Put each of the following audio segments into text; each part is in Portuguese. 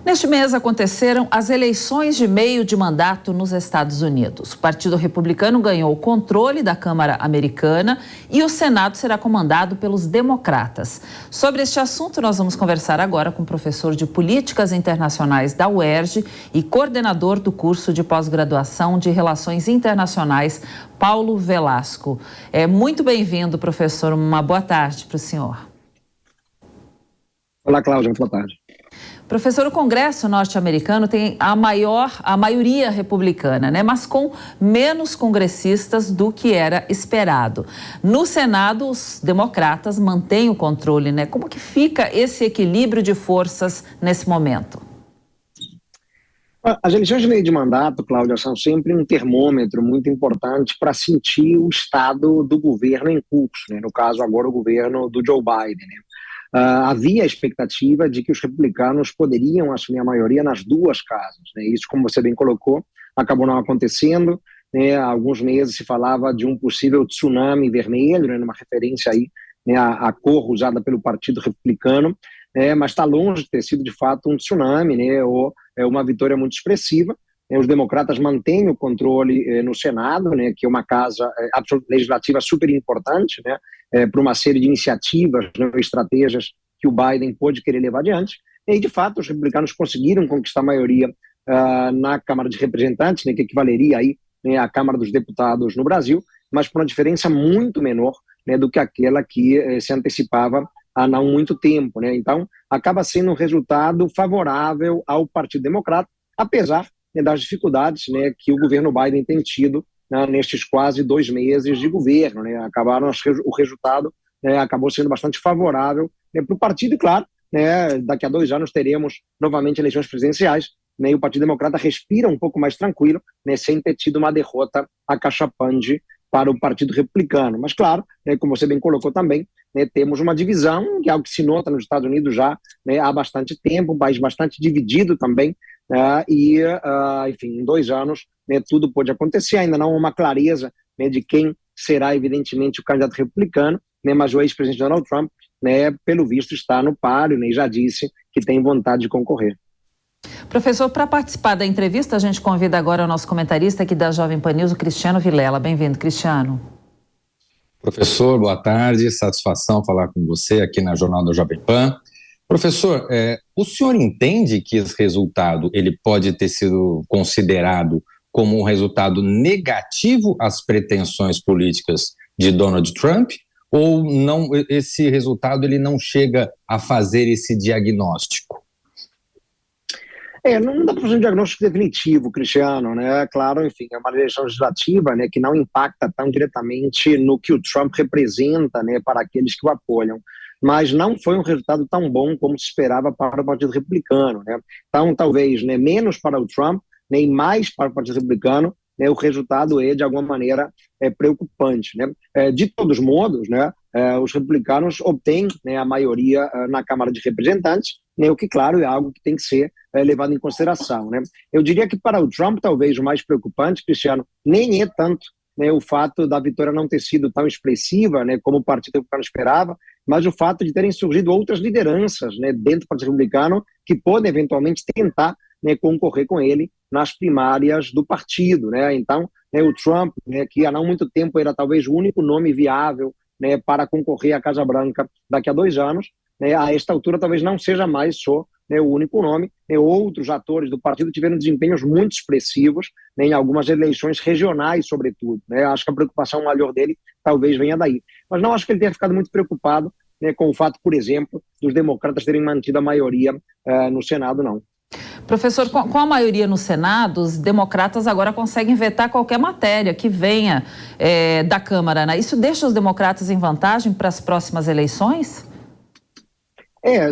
Neste mês aconteceram as eleições de meio de mandato nos Estados Unidos. O Partido Republicano ganhou o controle da Câmara Americana e o Senado será comandado pelos democratas. Sobre este assunto, nós vamos conversar agora com o professor de Políticas Internacionais da UERJ e coordenador do curso de pós-graduação de Relações Internacionais, Paulo Velasco. Muito bem-vindo, professor. Uma boa tarde para o senhor. Olá, Cláudia. Boa tarde. Professor, o Congresso norte-americano tem a maioria republicana, né? Mas com menos congressistas do que era esperado. No Senado, os democratas mantêm o controle, né? Como que fica esse equilíbrio de forças nesse momento? As eleições de meio de mandato, Cláudia, são sempre um termômetro muito importante para sentir o estado do governo em curso, né? No caso, agora, o governo do Joe Biden, né? Havia a expectativa de que os republicanos poderiam assumir a maioria nas duas casas, né? Isso, como você bem colocou, acabou não acontecendo, né? Há alguns meses se falava de um possível tsunami vermelho, né? Numa referência aí, né, à cor usada pelo Partido Republicano, mas está longe de ter sido de fato um tsunami, né? Ou uma vitória muito expressiva. Os democratas mantêm o controle no Senado, né, que é uma casa legislativa super importante, né, para uma série de iniciativas, né, estratégias que o Biden pôde querer levar adiante. E, de fato, os republicanos conseguiram conquistar a maioria na Câmara de Representantes, né, que equivaleria aí, né, à Câmara dos Deputados no Brasil, mas por uma diferença muito menor, né, do que aquela que se antecipava há não muito tempo, né? Então, acaba sendo um resultado favorável ao Partido Democrata, apesar das dificuldades, né, que o governo Biden tem tido, né, nestes quase 2 meses de governo, né? O resultado, né, acabou sendo bastante favorável, né, para o partido, e claro, né, daqui a 2 anos teremos novamente eleições presidenciais, né, e o Partido Democrata respira um pouco mais tranquilo, né, sem ter tido uma derrota acachapante para o Partido Republicano. Mas claro, né, como você bem colocou também, né, temos uma divisão, que é algo que se nota nos Estados Unidos já, né, há bastante tempo, um país bastante dividido também, enfim, em 2 anos, né, tudo pode acontecer. Ainda não há uma clareza, né, de quem será, evidentemente, o candidato republicano, né, mas o ex-presidente Donald Trump, né, pelo visto, está no páreo, né, e já disse que tem vontade de concorrer. Professor, para participar da entrevista, a gente convida agora o nosso comentarista aqui da Jovem Pan News, o Cristiano Vilela. Bem-vindo, Cristiano. Professor, boa tarde, satisfação falar com você aqui na Jornal da Jovem Pan. Professor, o senhor entende que esse resultado ele pode ter sido considerado como um resultado negativo às pretensões políticas de Donald Trump? Ou não, esse resultado ele não chega a fazer esse diagnóstico? Não dá para fazer um diagnóstico definitivo, Cristiano, né? Claro, enfim, é uma eleição legislativa, né, que não impacta tão diretamente no que o Trump representa, né, para aqueles que o apoiam. Mas não foi um resultado tão bom como se esperava para o Partido Republicano, né? Então, talvez, né, menos para o Trump, né, e mais para o Partido Republicano, né, o resultado é, de alguma maneira, preocupante, né? De todos modos, né, os republicanos obtêm, né, a maioria na Câmara de Representantes, né, o que, claro, é algo que tem que ser levado em consideração, né? Eu diria que para o Trump, talvez, o mais preocupante, Cristiano, nem é tanto, né, o fato da vitória não ter sido tão expressiva, né, como o Partido Republicano esperava, mas o fato de terem surgido outras lideranças, né, dentro do Partido Republicano que podem eventualmente tentar, né, concorrer com ele nas primárias do partido, né? Então, né, o Trump, né, que há não muito tempo era talvez o único nome viável, né, para concorrer à Casa Branca daqui a 2 anos, né, a esta altura talvez não seja mais só, né, o único nome, né, outros atores do partido tiveram desempenhos muito expressivos, né, em algumas eleições regionais, sobretudo, né? Acho que a preocupação maior dele talvez venha daí. Mas não acho que ele tenha ficado muito preocupado, né, com o fato, por exemplo, dos democratas terem mantido a maioria no Senado, não. Professor, com a maioria no Senado, os democratas agora conseguem vetar qualquer matéria que venha da Câmara, né? Isso deixa os democratas em vantagem para as próximas eleições?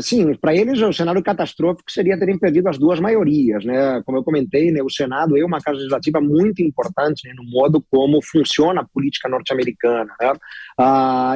Sim, para eles o cenário catastrófico seria terem perdido as 2 maiorias, né? Como eu comentei, né, o Senado é uma casa legislativa muito importante, né, no modo como funciona a política norte-americana, né?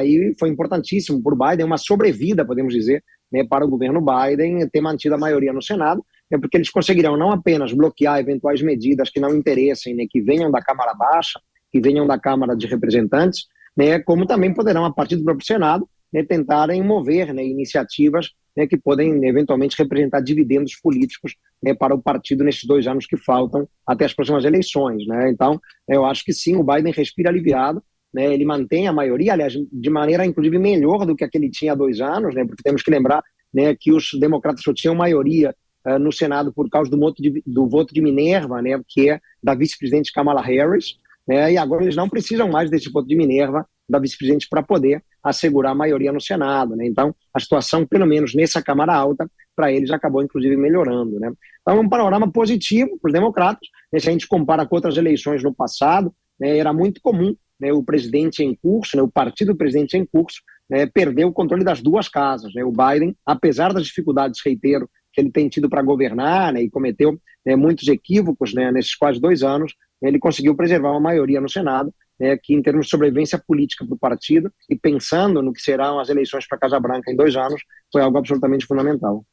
E foi importantíssimo por Biden, uma sobrevida, podemos dizer, né, para o governo Biden ter mantido a maioria no Senado, né, porque eles conseguirão não apenas bloquear eventuais medidas que não interessem, né, que venham da Câmara Baixa, que venham da Câmara de Representantes, né, como também poderão, a partir do próprio Senado, né, tentarem mover, né, iniciativas né, que podem eventualmente representar dividendos políticos, né, para o partido nesses 2 anos que faltam até as próximas eleições, né? Então, eu acho que sim, o Biden respira aliviado, né? Ele mantém a maioria, aliás, de maneira inclusive melhor do que a que ele tinha há 2 anos, né? Porque temos que lembrar, né, que os democratas só tinham maioria no Senado por causa do voto de Minerva, né, que é da vice-presidente Kamala Harris, né? E agora eles não precisam mais desse voto de Minerva da vice-presidente para poder assegurar a maioria no Senado, né? Então, a situação, pelo menos nessa Câmara Alta, para eles acabou, inclusive, melhorando, né? Então, é um panorama positivo para os democratas, né? Se a gente compara com outras eleições no passado, né, era muito comum, né, o presidente em curso, né, o partido presidente em curso, né, perder o controle das 2 casas, né? O Biden, apesar das dificuldades, reitero, que ele tem tido para governar, né, e cometeu, né, muitos equívocos, né, nesses quase 2 anos, ele conseguiu preservar uma maioria no Senado, né, que em termos de sobrevivência política para o partido e pensando no que serão as eleições para a Casa Branca em 2 anos, foi algo absolutamente fundamental.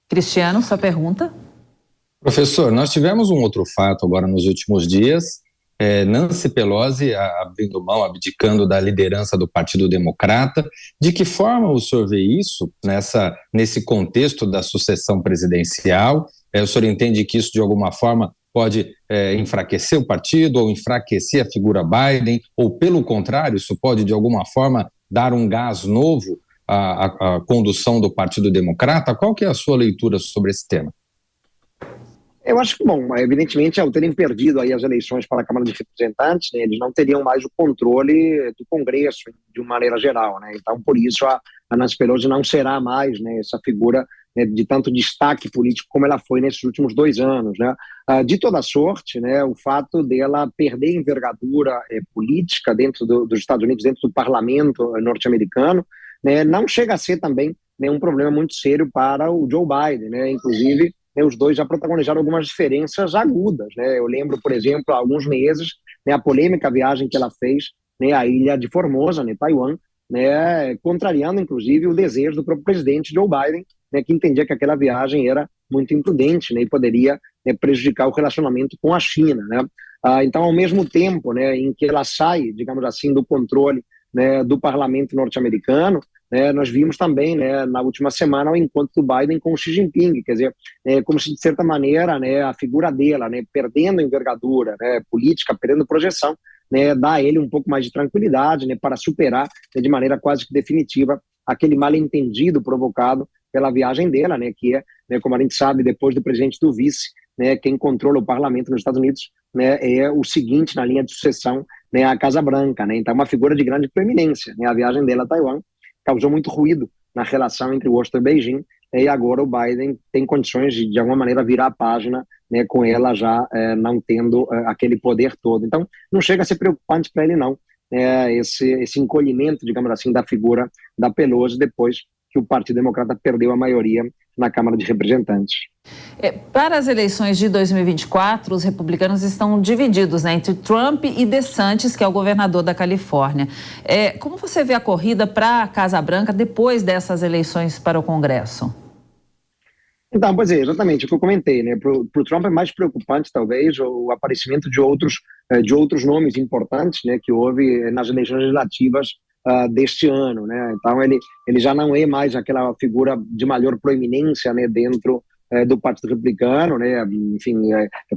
Cristiano, sua pergunta? Professor, nós tivemos um outro fato agora nos últimos dias, Nancy Pelosi abrindo mão, abdicando da liderança do Partido Democrata. De que forma o senhor vê isso nesse contexto da sucessão presidencial? O senhor entende que isso de alguma forma pode enfraquecer o partido ou enfraquecer a figura Biden, ou pelo contrário, isso pode de alguma forma dar um gás novo à condução do Partido Democrata? Qual que é a sua leitura sobre esse tema? Eu acho que, bom, evidentemente, ao terem perdido aí as eleições para a Câmara de Representantes, né, eles não teriam mais o controle do Congresso, de uma maneira geral, né? Então, por isso, a Nancy Pelosi não será mais, né, essa figura, né, de tanto destaque político como ela foi nesses últimos 2 anos, né? De toda sorte, né, o fato dela perder envergadura política dentro dos Estados Unidos, dentro do parlamento norte-americano, né, não chega a ser também, né, um problema muito sério para o Joe Biden, né? Inclusive, os dois já protagonizaram algumas diferenças agudas, né? Eu lembro, por exemplo, há alguns meses, né, a polêmica viagem que ela fez, né, à ilha de Formosa, né, Taiwan, né, contrariando, inclusive, o desejo do próprio presidente Joe Biden, né, que entendia que aquela viagem era muito imprudente, né, e poderia, né, prejudicar o relacionamento com a China, né? Então, ao mesmo tempo, né, em que ela sai, digamos assim, do controle, né, do parlamento norte-americano, nós vimos também, né, na última semana, o encontro do Biden com o Xi Jinping, quer dizer, como se, de certa maneira, né, a figura dela, né, perdendo envergadura, né, política, perdendo projeção, né, dá a ele um pouco mais de tranquilidade, né, para superar, né, de maneira quase que definitiva aquele mal-entendido provocado pela viagem dela, né, que é, né, como a gente sabe, depois do presidente do vice, né, quem controla o parlamento nos Estados Unidos, né, é o seguinte na linha de sucessão, né, a Casa Branca, né? Então, uma figura de grande proeminência, né? A viagem dela a Taiwan causou muito ruído na relação entre Washington e Beijing, e agora o Biden tem condições de alguma maneira, virar a página, né, com ela já não tendo aquele poder todo. Então, não chega a ser preocupante para ele, não, esse encolhimento, digamos assim, da figura da Pelosi depois que o Partido Democrata perdeu a maioria na Câmara de Representantes. Para as eleições de 2024, os republicanos estão divididos, né, entre Trump e DeSantis, que é o governador da Califórnia. Como você vê a corrida para a Casa Branca depois dessas eleições para o Congresso? Então, pois é, exatamente o que eu comentei, né? Para o Trump é mais preocupante, talvez, o aparecimento de outros nomes importantes, né, que houve nas eleições legislativas deste ano, né? Então ele já não é mais aquela figura de maior proeminência, né, dentro do Partido Republicano, né? Enfim,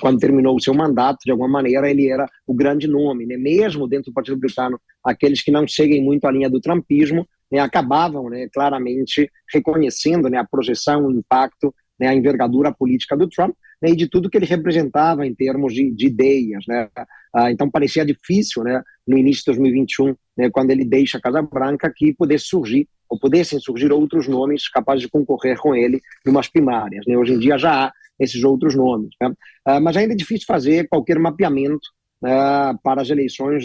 quando terminou o seu mandato, de alguma maneira ele era o grande nome, né? Mesmo dentro do Partido Republicano, aqueles que não seguem muito a linha do trumpismo, né, acabavam, né, claramente reconhecendo, né, a projeção, o impacto, né, a envergadura política do Trump, né, e de tudo que ele representava em termos de ideias, né? Então parecia difícil, né, no início de 2021, né, quando ele deixa a Casa Branca, que pudessem surgir outros nomes capazes de concorrer com ele em umas primárias, né? Hoje em dia já há esses outros nomes, né? Mas ainda é difícil fazer qualquer mapeamento para as eleições,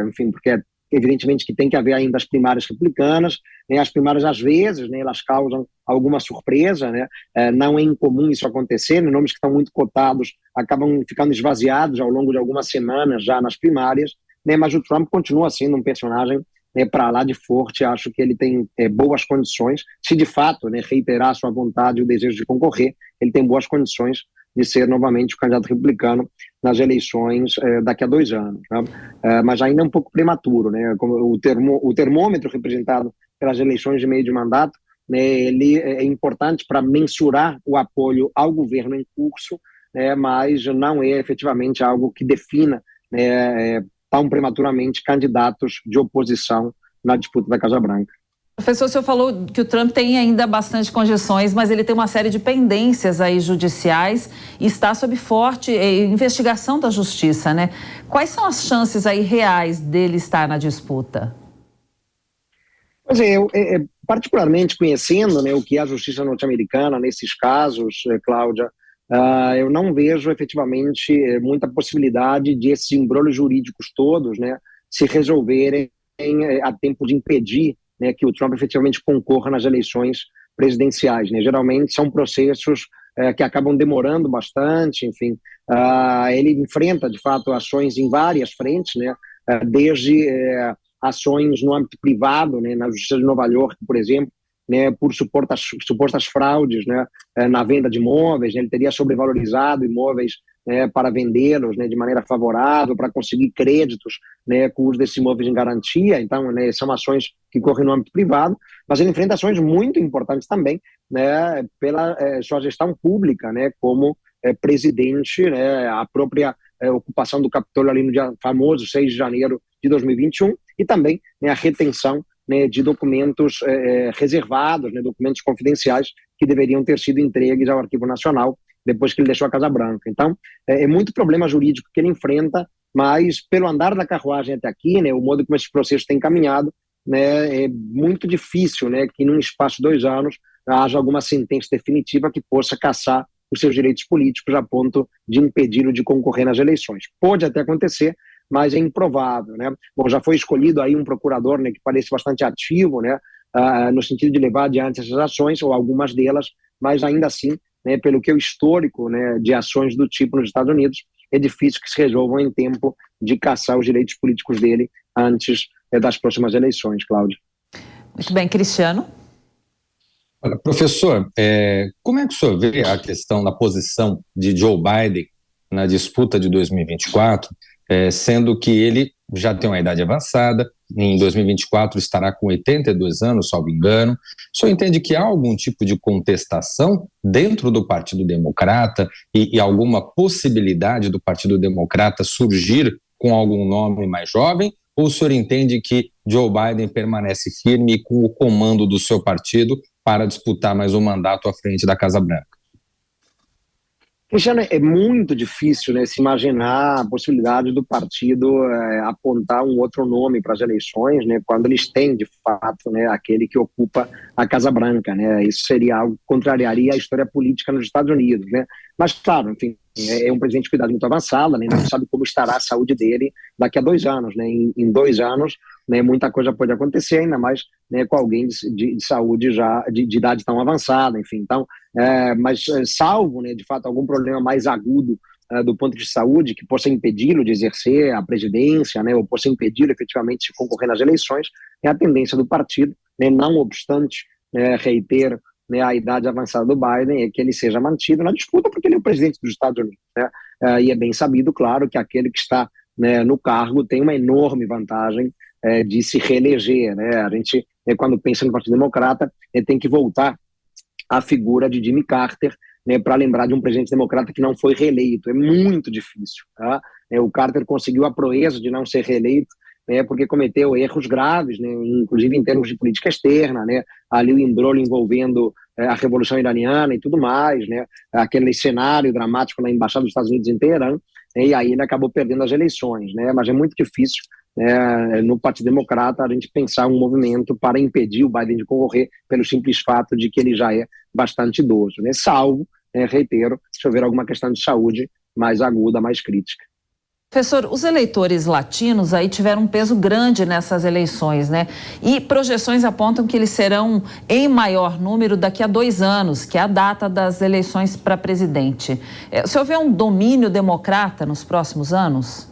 enfim, porque evidentemente que tem que haver ainda as primárias republicanas, né? As primárias às vezes, né, elas causam alguma surpresa, né? Não é incomum isso acontecer, né? Nomes que estão muito cotados acabam ficando esvaziados ao longo de algumas semanas já nas primárias, né? Mas o Trump continua sendo um personagem, né, para lá de forte. Acho que ele tem boas condições, se de fato, né, reiterar sua vontade e o desejo de concorrer, ele tem boas condições de ser novamente o candidato republicano nas eleições daqui a 2 anos, né? Mas ainda é um pouco prematuro, né? Como o termômetro representado pelas eleições de meio de mandato né, ele é importante para mensurar o apoio ao governo em curso, né, mas não é efetivamente algo que defina, né, tão prematuramente candidatos de oposição na disputa da Casa Branca. Professor, o senhor falou que o Trump tem ainda bastante condições, mas ele tem uma série de pendências aí judiciais e está sob forte investigação da justiça, né? Quais são as chances aí reais dele estar na disputa? Pois é, particularmente conhecendo, né, o que é a justiça norte-americana nesses casos, Cláudia, eu não vejo efetivamente muita possibilidade de esses embrólios jurídicos todos, né, se resolverem a tempo de impedir, né, que o Trump efetivamente concorra nas eleições presidenciais, né? Geralmente são processos que acabam demorando bastante, enfim. Ele enfrenta, de fato, ações em várias frentes, né, desde ações no âmbito privado, né, na Justiça de Nova York, por exemplo, né, por supostas fraudes, né, na venda de imóveis, né, ele teria sobrevalorizado imóveis, né, para vendê-los, né, de maneira favorável, para conseguir créditos, né, com o uso desses imóveis em garantia. Então, né, são ações que correm no âmbito privado, mas ele enfrenta ações muito importantes também, né, pela sua gestão pública, né, como presidente, né, a própria ocupação do Capitólio ali no dia famoso 6 de janeiro de 2021 e também, né, a retenção, né, de documentos reservados, né, documentos confidenciais que deveriam ter sido entregues ao Arquivo Nacional depois que ele deixou a Casa Branca. Então, é muito problema jurídico que ele enfrenta, mas pelo andar da carruagem até aqui, né, o modo como esses processos têm caminhado, né, é muito difícil, né, que num espaço de 2 anos haja alguma sentença definitiva que possa cassar os seus direitos políticos a ponto de impedi-lo de concorrer nas eleições. Pode até acontecer, mas é improvável, né? Bom, já foi escolhido aí um procurador, né, que parece bastante ativo, né, no sentido de levar adiante essas ações, ou algumas delas, mas ainda assim, né, pelo que é o histórico, né, de ações do tipo nos Estados Unidos, é difícil que se resolvam em tempo de cassar os direitos políticos dele antes das próximas eleições, Cláudia. Muito bem, Cristiano. Olha, professor, como é que o senhor vê a questão da posição de Joe Biden na disputa de 2024, sendo que ele já tem uma idade avançada, em 2024 estará com 82 anos, salvo engano. O senhor entende que há algum tipo de contestação dentro do Partido Democrata e alguma possibilidade do Partido Democrata surgir com algum nome mais jovem? Ou o senhor entende que Joe Biden permanece firme com o comando do seu partido para disputar mais um mandato à frente da Casa Branca? Cristiano, é muito difícil, né, se imaginar a possibilidade do partido apontar um outro nome para as eleições, né, quando eles têm, de fato, né, aquele que ocupa a Casa Branca, né. Isso seria algo que contrariaria a história política nos Estados Unidos, né. Mas, claro, enfim, é um presidente de idade muito avançada, né, não sabe como estará a saúde dele daqui a 2 anos, né. Em 2 anos, né, muita coisa pode acontecer, ainda mais, né, com alguém de saúde já, de idade tão avançada, enfim. Então, mas salvo, né, de fato, algum problema mais agudo do ponto de saúde que possa impedi-lo de exercer a presidência, né, ou possa impedi-lo efetivamente de concorrer nas eleições, é a tendência do partido, né, não obstante, reitero, né, a idade avançada do Biden, é que ele seja mantido na disputa, porque ele é o presidente dos Estados Unidos, né, e é bem sabido, claro, que aquele que está, né, no cargo tem uma enorme vantagem de se reeleger, né. A gente, quando pensa no Partido Democrata, tem que voltar à figura de Jimmy Carter, né, para lembrar de um presidente democrata que não foi reeleito. É muito difícil, tá? O Carter conseguiu a proeza de não ser reeleito, né, porque cometeu erros graves, né, inclusive em termos de política externa, né, ali o imbróglio envolvendo a Revolução Iraniana e tudo mais, né, aquele cenário dramático na Embaixada dos Estados Unidos em Teherã, e aí ele acabou perdendo as eleições, né, mas é muito difícil, no Partido Democrata a gente pensar um movimento para impedir o Biden de concorrer pelo simples fato de que ele já é bastante idoso, né, salvo, reitero, se houver alguma questão de saúde mais aguda, mais crítica. Professor, os eleitores latinos aí tiveram um peso grande nessas eleições, né? E projeções apontam que eles serão em maior número daqui a 2 anos, que é a data das eleições para presidente. Se houver um domínio democrata nos próximos anos?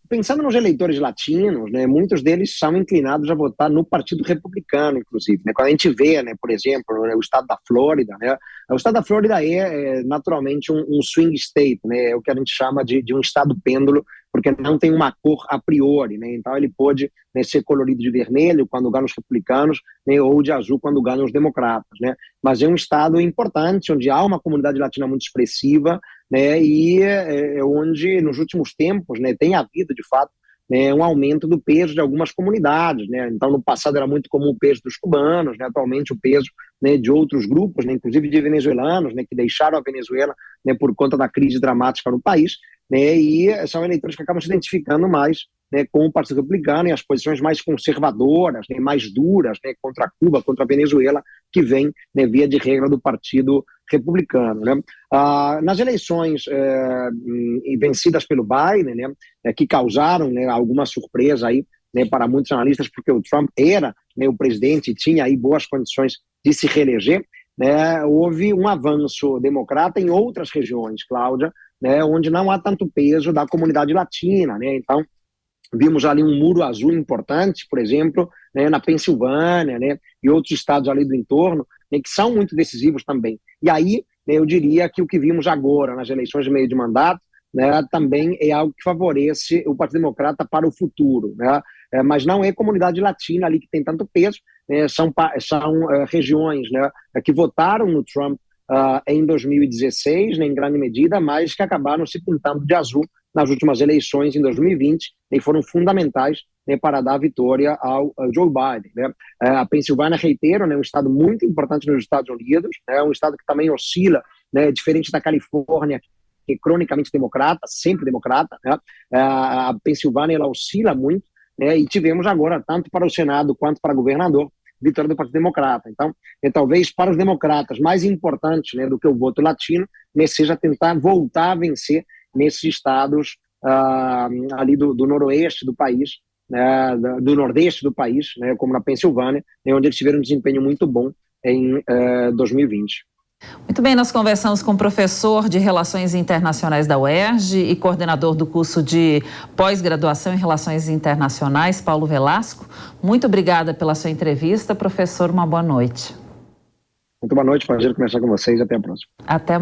Pensando nos eleitores latinos, né, muitos deles são inclinados a votar no Partido Republicano, inclusive, né, quando a gente vê, né, por exemplo, né, o estado da Flórida, né, o estado da Flórida é naturalmente um swing state, né, é o que a gente chama de um estado pêndulo porque não tem uma cor a priori, né? Então ele pode, né, ser colorido de vermelho quando ganham os republicanos, né, ou de azul quando ganham os democratas, né? Mas é um estado importante, onde há uma comunidade latina muito expressiva, né, e onde nos últimos tempos, né, tem havido de fato, né, um aumento do peso de algumas comunidades, né? Então no passado era muito comum o peso dos cubanos, né? Atualmente o peso, né, de outros grupos, né, inclusive de venezuelanos, né, que deixaram a Venezuela, né, por conta da crise dramática no país, né, e são eleitores que acabam se identificando mais, né, com o Partido Republicano e as posições mais conservadoras, né, mais duras, né, contra Cuba, contra a Venezuela, que vem, né, via de regra do Partido Republicano, né? Nas eleições vencidas pelo Biden, né, que causaram, né, alguma surpresa aí, né, para muitos analistas, porque o Trump era, né, o presidente e tinha aí boas condições de se reeleger, né, houve um avanço democrata em outras regiões, Cláudia, né, onde não há tanto peso da comunidade latina, né? Então vimos ali um muro azul importante, por exemplo, né, na Pensilvânia, né, e outros estados ali do entorno, né, que são muito decisivos também. E aí, né, eu diria que o que vimos agora nas eleições de meio de mandato, né, também é algo que favorece o Partido Democrata para o futuro, né? Mas não é a comunidade latina ali que tem tanto peso, né? São regiões, né, que votaram no Trump em 2016, né, em grande medida, mas que acabaram se pintando de azul nas últimas eleições em 2020 e foram fundamentais, né, para dar a vitória ao Joe Biden, né? A Pensilvânia, reitero, né, um estado muito importante nos Estados Unidos, né, um estado que também oscila, né, diferente da Califórnia, que é cronicamente democrata, sempre democrata, né? A Pensilvânia ela oscila muito, né, e tivemos agora, tanto para o Senado quanto para governador, vitória do Partido Democrata. Então, talvez para os democratas mais importante, né, do que o voto latino, né, seja tentar voltar a vencer nesses estados ali do noroeste do país, né, do nordeste do país, né, como na Pensilvânia, né, onde eles tiveram um desempenho muito bom em 2020. Muito bem, nós conversamos com o professor de Relações Internacionais da UERJ e coordenador do curso de pós-graduação em Relações Internacionais, Paulo Velasco. Muito obrigada pela sua entrevista, professor, uma boa noite. Muito boa noite, prazer conversar com vocês, até a próxima. Até mais.